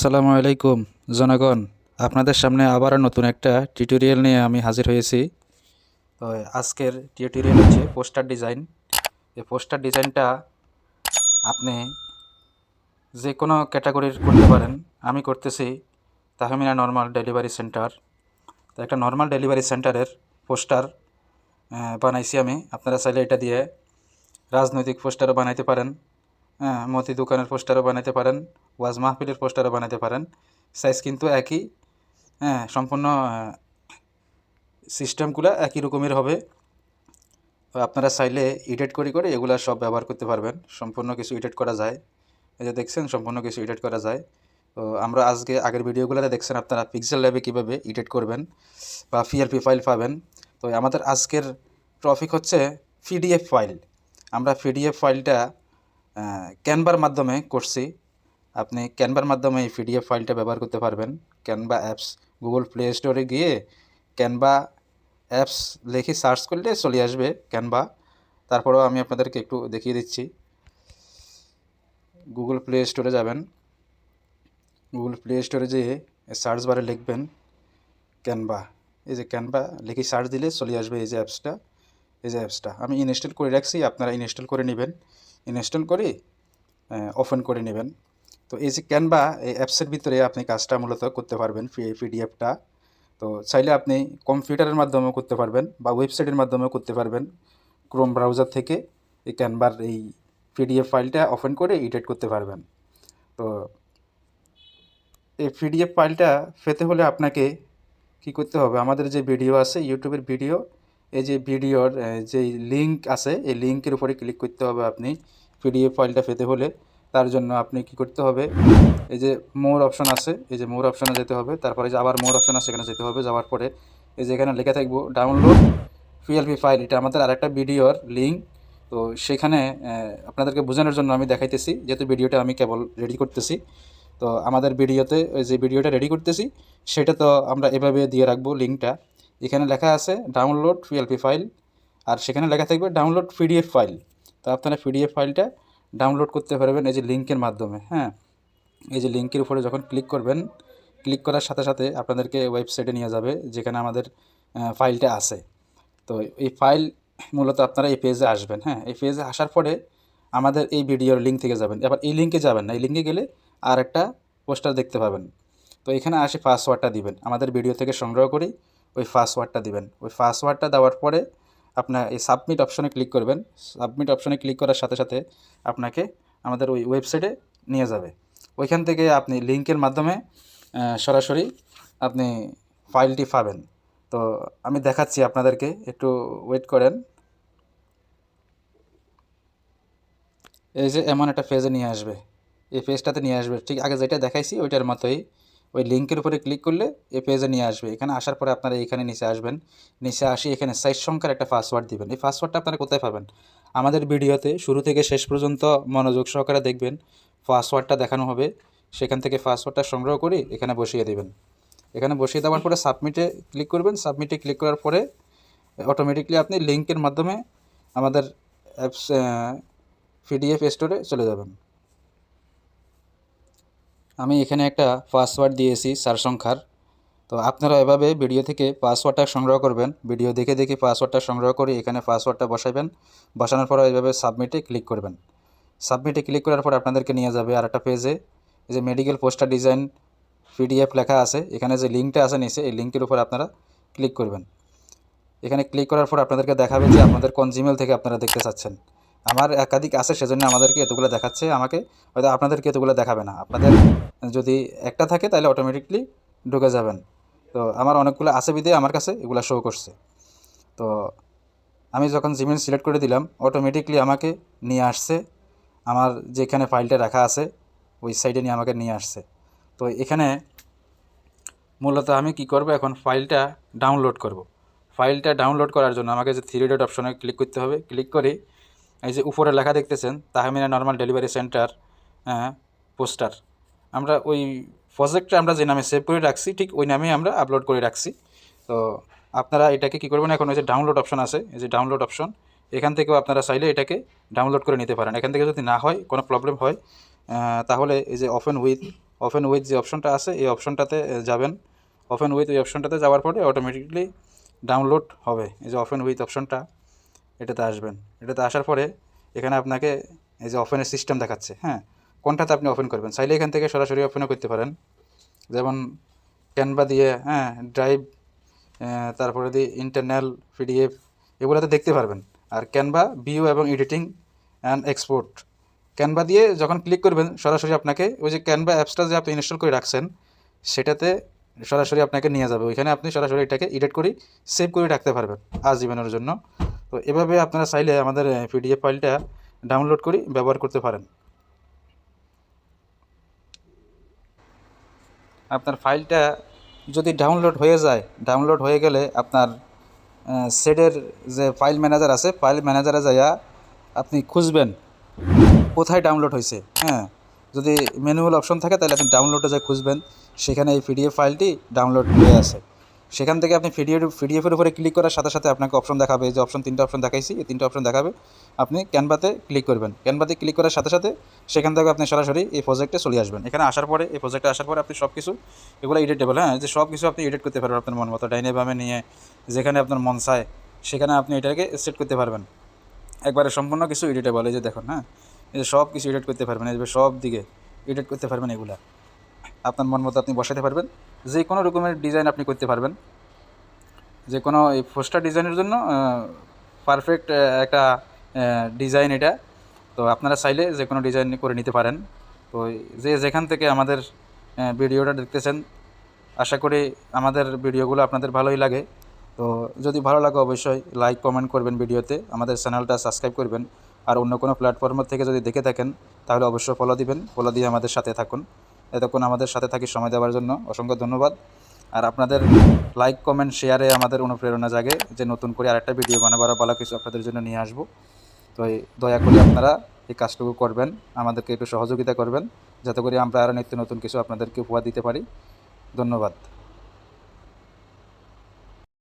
আসসালামু আলাইকুম জনগণ, আপনাদের সামনে আবার নতুন একটা টিউটোরিয়াল নিয়ে আমি হাজির হয়েছি। তো আজকের টিউটোরিয়াল হচ্ছে পোস্টার ডিজাইন। এই পোস্টার ডিজাইনটা আপনি যে কোনো ক্যাটাগরির করতে পারেন। আমি করতেছি তাহমিনা নর্মাল ডেলিভারি সেন্টার। তো একটা নর্মাল ডেলিভারি সেন্টারের পোস্টার বানাইছি আমি। আপনারা চাইলে এটা দিয়ে রাজনৈতিক পোস্টারও বানাইতে পারেন, মতি দোকানের পোস্টারও বানাইতে পারেন, ওয়াজ মাহফিলের পোস্টারও বানাইতে পারেন। সাইজ কিন্তু একই, সম্পূর্ণ সিস্টেমগুলো একই রকমের হবে। তো আপনারা চাইলে এডিট করে এগুলা সব ব্যবহার করতে পারবেন। সম্পূর্ণ কিছু এডিট করা যায়, এই যে দেখছেন সম্পূর্ণ কিছু এডিট করা যায়। তো আমরা আজকে আগের ভিডিওগুলোতে দেখছেন আপনারা পিক্সেল ল্যাবে কীভাবে এডিট করবেন বা পিএলপি ফাইল পাবেন। তো আমাদের আজকের টপিক হচ্ছে পিডিএফ ফাইল। আমরা পিডিএফ ফাইলটা ক্যানভার মাধ্যমে করছি। আপনি ক্যানভার মাধ্যমে এই পিডিএফ ফাইলটা ব্যবহার করতে পারবেন। ক্যানভা অ্যাপস, গুগল প্লে স্টোরে গিয়ে ক্যানভা অ্যাপস লিখে সার্চ করলে চলে আসবে ক্যানভা। তারপরেও আমি আপনাদেরকে একটু দেখিয়ে দিচ্ছি। গুগল প্লে স্টোরে যাবেন, গুগল প্লে স্টোরে যেয়ে সার্চ বারে লিখবেন ক্যানভা। এই যে ক্যানভা লিখে সার্চ দিলে চলে আসবে এই যে অ্যাপসটা। এই যে অ্যাপসটা আমি ইনস্টল করে রাখছি, আপনারা ইনস্টল করে নেবেন। ইনস্টল করে ওপেন করে নেবেন। তো এই যে ক্যানভা, এই অ্যাপসের ভিতরে আপনি কাজটা মূলত করতে পারবেন পিডিএফটা। তো চাইলে আপনি কম্পিউটারের মাধ্যমেও করতে পারবেন বা ওয়েবসাইটের মাধ্যমেও করতে পারবেন। ক্রোম ব্রাউজার থেকে এই ক্যানভার এই পিডিএফ ফাইলটা ওপেন করে এডিট করতে পারবেন। তো এই পিডিএফ ফাইলটা পেতে হলে আপনাকে কি করতে হবে, আমাদের যে ভিডিও আছে ইউটিউবের ভিডিও, এই যে ভিডিওর যে লিঙ্ক আছে এই লিঙ্কের উপরে ক্লিক করতে হবে আপনি পিডিএফ ফাইলটা পেতে হলে। তার জন্য আপনি কি করতে হবে, এই যে মোর অপশন আছে, এই যে মোর অপশনে যেতে হবে। তারপরে যে আবার মোর অপশন আছে এখানে যেতে হবে। যাওয়ার পরে এই যে এখানে লেখা থাকবো ডাউনলোড পিএলপি ফাইল। এটা আমাদের আরেকটা ভিডিওর লিঙ্ক। তো সেখানে আপনাদেরকে বোঝানোর জন্য আমি দেখাইতেছি, যেহেতু ভিডিওটা আমি কেবল রেডি করতেছি। তো আমাদের ভিডিওতে ওই যে ভিডিওটা রেডি করতেছি সেটা তো আমরা এভাবে দিয়ে রাখবো লিঙ্কটা। এখানে লেখা আছে ডাউনলোড পিএলপি ফাইল, আর সেখানে লেখা থাকবে ডাউনলোড পিডিএফ ফাইল। তো আপনারা পিডিএফ ফাইলটা ডাউনলোড করতে পারবেন এই যে লিঙ্কের মাধ্যমে। এই যে লিঙ্কের উপরে যখন ক্লিক করবেন, ক্লিক করার সাথে সাথে আপনাদেরকে ওয়েবসাইটে নিয়ে যাবে যেখানে আমাদের ফাইলটা আছে। তো এই ফাইল মূলত আপনারা এই পেজে আসবেন। এই পেজে আসার পরে আমাদের এই ভিডিওর লিঙ্ক থেকে যাবেন। এবার এই লিঙ্কে যাবেন না, এই লিঙ্কে গেলে আর একটা পোস্টার দেখতে পাবেন। তো এখানে আসে পাসওয়ার্ডটা দিবেন, আমাদের ভিডিও থেকে সংগ্রহ করি ওই পাসওয়ার্ডটা দিবেন। ওই পাসওয়ার্ডটা দেওয়ার পরে আপনার এই সাবমিট অপশনে ক্লিক করবেন। সাবমিট অপশনে ক্লিক করার সাথে সাথে আপনাকে আমাদের ওই ওয়েবসাইটে নিয়ে যাবে। ওইখান থেকে আপনি লিঙ্কের মাধ্যমে সরাসরি আপনি ফাইলটি পাবেন। তো আমি দেখাচ্ছি আপনাদেরকে, একটু ওয়েট করেন। এই যে এমন একটা পেজে নিয়ে আসবে, এই পেজটাতে নিয়ে আসবে ঠিক আগে যেটা দেখাইছি ওইটার মতোই। ওই লিঙ্কের উপরে ক্লিক করলে এই পেজে নিয়ে আসবে। এখানে আসার পরে আপনারা এখানে নিচে আসবেন। নিচে আসি এখানে সাইজ সংখ্যার একটা পাসওয়ার্ড দিবেন। এই পাসওয়ার্ডটা আপনারা কোথায় পাবেন, আমাদের ভিডিওতে শুরু থেকে শেষ পর্যন্ত মনোযোগ সহকারে দেখবেন। পাসওয়ার্ডটা দেখানো হবে, সেখান থেকে পাসওয়ার্ডটা সংগ্রহ করে এখানে বসিয়ে দেবেন। এখানে বসিয়ে দেওয়ার পরে সাবমিটে ক্লিক করবেন। সাবমিটে ক্লিক করার পরে অটোমেটিকলি আপনি লিঙ্কের মাধ্যমে আমাদের অ্যাপস পিডিএফ স্টোরে চলে যাবেন। আমি এখানে একটা পাসওয়ার্ড দিয়েছি 4 সংখ্যার। তো আপনারা এভাবে ভিডিও থেকে পাসওয়ার্ডটা সংগ্রহ করবেন। ভিডিও দেখে দেখে পাসওয়ার্ডটা সংগ্রহ করে এখানে পাসওয়ার্ডটা বসাবেন। বসানোর পরে এইভাবে সাবমিটে ক্লিক করবেন। সাবমিটে ক্লিক করার পর আপনাদেরকে নিয়ে যাবে আর একটা পেজে। এই যে মেডিকেল পোস্টার ডিজাইন পিডিএফ লেখা আছে, এখানে যে লিঙ্কটা আছে নিচে, এই লিঙ্কের উপর আপনারা ক্লিক করবেন। এখানে ক্লিক করার পর আপনাদেরকে দেখাবে যে আপনাদের কোন জিমেল থেকে আপনারা দেখতে চাচ্ছেন। আমার একাধিক আছে সেজন্য আমাদেরকে এতগুলো দেখাচ্ছে, আমাকে হয়তো আপনাদেরকে এতগুলো দেখাবে না। আপনাদের যদি একটা থাকে তাহলে অটোমেটিকলি ঢুকে যাবেন। তো আমার অনেকগুলো আছে বিধে আমার কাছে এগুলো শো করছে। তো আমি যখন জিমেল সিলেক্ট করে দিলাম অটোমেটিকলি আমাকে নিয়ে আসছে আমার যেখানে ফাইলটা রাখা আছে ওই সাইডে নিয়ে আমাকে নিয়ে আসছে। তো এখানে মূলত আমি কি করব, এখন ফাইলটা ডাউনলোড করব। ফাইলটা ডাউনলোড করার জন্য আমাকে যে 3 ডট অপশনে ক্লিক করতে হবে। ক্লিক করে এই যে উপরে লেখা দেখতেছেন Tahmina normal delivery centre poster, আমরা ওই প্রজেক্টটা আমরা যে নামে সেভ করে রাখছি ঠিক ওই নামেই আমরা আপলোড করে রাখছি। তো আপনারা এটাকে কী করবেন, এখন ওই যে ডাউনলোড অপশন আছে, এই যে ডাউনলোড অপশন, এখান থেকেও আপনারা চাইলে এটাকে ডাউনলোড করে নিতে পারেন। এখান থেকে যদি না হয়, কোনো প্রবলেম হয়, তাহলে এই যে ওপেন উইথ ওপেন উইথ যে অপশনটা আছে এই অপশনটাতে যাবেন। ওপেন উইথ এই অপশনটাতে যাওয়ার পরে অটোমেটিকলি ডাউনলোড হবে। এই যে ওপেন উইথ অপশনটা, এটাতে আসবেন। এটাতে আসার পরে এখানে আপনাকে এই যে ওপেনের সিস্টেম দেখাচ্ছে, হ্যাঁ, কোনটাতে আপনি ওপেন করবেন। চাইলে এখান থেকে সরাসরি ওপেনও করতে পারেন, যেমন ক্যানভা দিয়ে, হ্যাঁ, ড্রাইভ, তারপরে দিয়ে ইন্টারনাল, পিডিএফ, এগুলোতে দেখতে পারবেন। আর ক্যানভা ভিউ এবং এডিটিং অ্যান্ড এক্সপোর্ট, ক্যানভা দিয়ে যখন ক্লিক করবেন সরাসরি আপনাকে ওই যে ক্যানভা অ্যাপসটা যে আপনি ইনস্টল করে রাখছেন সেটাতে সরাসরি আপনাকে নিয়ে যাবে। ওইখানে আপনি সরাসরি এটাকে এডিট করে সেভ করে রাখতে পারবেন আজীবনের জন্য। তো এভাবে আপনারা চাইলে আমাদের পিডিএফ ফাইলটা ডাউনলোড করে ব্যবহার করতে পারেন। আপনার ফাইলটা যদি ডাউনলোড হয়ে যায়, ডাউনলোড হয়ে গেলে আপনার সেডের যে ফাইল ম্যানেজার আছে, ফাইল ম্যানেজারে যাইয়া আপনি খুঁজবেন কোথায় ডাউনলোড হয়েছে, হ্যাঁ, যদি ম্যানুয়াল অপশন থাকে তাহলে আপনি ডাউনলোডে যাই খুঁজবেন, সেখানে এই পিডিএফ ফাইলটি ডাউনলোড হয়ে আছে। সেখান থেকে আপনি পিডিএফের উপরে ক্লিক করার সাথে সাথে আপনাকে অপশন দেখাবে, যে অপশন 3টা অপশন দেখাইছি, এই 3টা অপশন দেখাবে। আপনি ক্যানভাতে ক্লিক করবেন, ক্যানভাতে ক্লিক করার সাথে সাথে সেখান থেকে আপনি সরাসরি এই প্রজেক্টে চলে আসবেন। এখানে আসার পরে, এই প্রজেক্টে আসার পরে আপনি সব কিছু এগুলো এডিটেবল, হ্যাঁ, যে সব কিছু আপনি এডিট করতে পারবেন আপনার মন মতো, ডাইনে বামে নিয়ে যেখানে আপনার মন চায় সেখানে আপনি এটাকে সেট করতে পারবেন। একবারে সম্পূর্ণ কিছু এডিটেবল, এই যে দেখুন, হ্যাঁ, এই যে সব কিছু এডিট করতে পারবেন, এই যে সব দিকে এডিট করতে পারবেন। এগুলা আপনার মন মতো আপনি বসাতে পারবেন, যে কোনো রকমের ডিজাইন আপনি করতে পারবেন। যে কোনো এই পোস্টার ডিজাইনের জন্য পারফেক্ট একটা ডিজাইন এটা। তো আপনারা চাইলে যে কোনো ডিজাইন করে নিতে পারেন। তো যে যেখান থেকে আমাদের ভিডিওটা দেখতেছেন, আশা করি আমাদের ভিডিওগুলো আপনাদের ভালোই লাগে। তো যদি ভালো লাগে অবশ্যই লাইক কমেন্ট করবেন ভিডিওতে, আমাদের চ্যানেলটা সাবস্ক্রাইব করবেন। আর অন্য কোনো প্ল্যাটফর্মের থেকে যদি দেখে থাকেন তাহলে অবশ্যই ফলো দিবেন, ফলো দিয়ে আমাদের সাথে থাকুন। এতক্ষণ আমাদের সাথে থাকি সময় দেওয়ার জন্য অসংখ্য ধন্যবাদ। আর আপনাদের লাইক কমেন্ট শেয়ারে আমাদের অনুপ্রেরণা জাগে যে নতুন করে আরেকটা ভিডিও বানাবার ভালো কিছু আপনাদের জন্য নিয়ে আসবো। তো দয়া করে আপনারা এই কাজটুকু করবেন, আমাদেরকে একটু সহযোগিতা করবেন, যাতে করে আমরা আরও নিত্য নতুন কিছু আপনাদেরকে উপহার দিতে পারি। ধন্যবাদ।